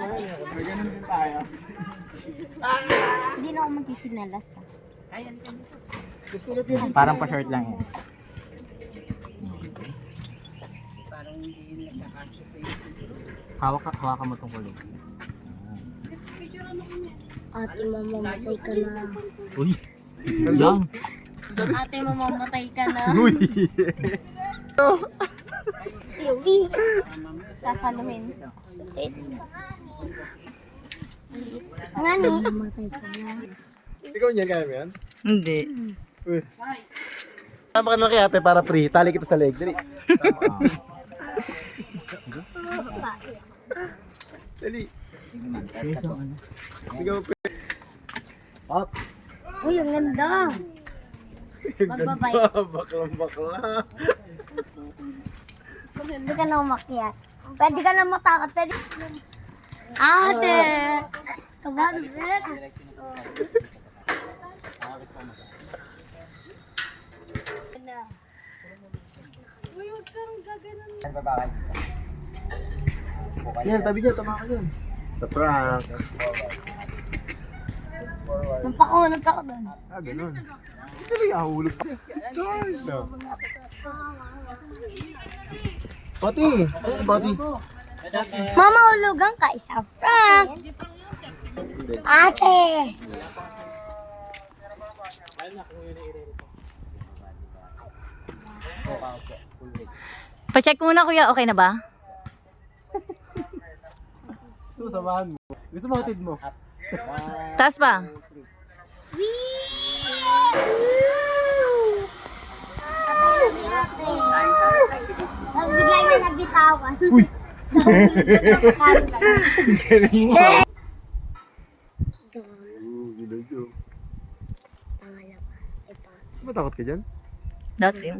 Ganun din tayo. Hindi na ako magsisinelas. Gusto na din. Parang pa-short lang yan. Hawak mo tong kulog. Ate, mamamatay ka na. Uy! Lang! Ate, mamamatay ka na. Uy! Yubi. Sasaluhin. Nga ni? Mamamatay ka na. Ikaw niyan kaya mo yan? Hindi. Uy. Tama ka na kay ate para free. Tali kita sa leg. Dali. Dali. Ikaw pa. Up. Uy, ang ganda. Magbabay. Baklang. Pwede ka na umakyat. Pwede ka na matakot. Pwede. Ate! Kabagit. Uy, huwag kang gaganon. Yan, tabi dyan. Tama ka dyan. Sa prank. Napakunod ako doon. Ah, ganun. Dali, ahulog pa. Charge na. Pati. Ano si Pati? Mama, hulugan ka. Isa Frank. Ate! Pa-check muna kuya, okay na ba? Gusto mo samahan mo? Gusto mo hatid mo? Taas pa. Nagbigay na nabitawan. Uy! Galing mo. Ginadyo. Matakot ka dyan? Dati.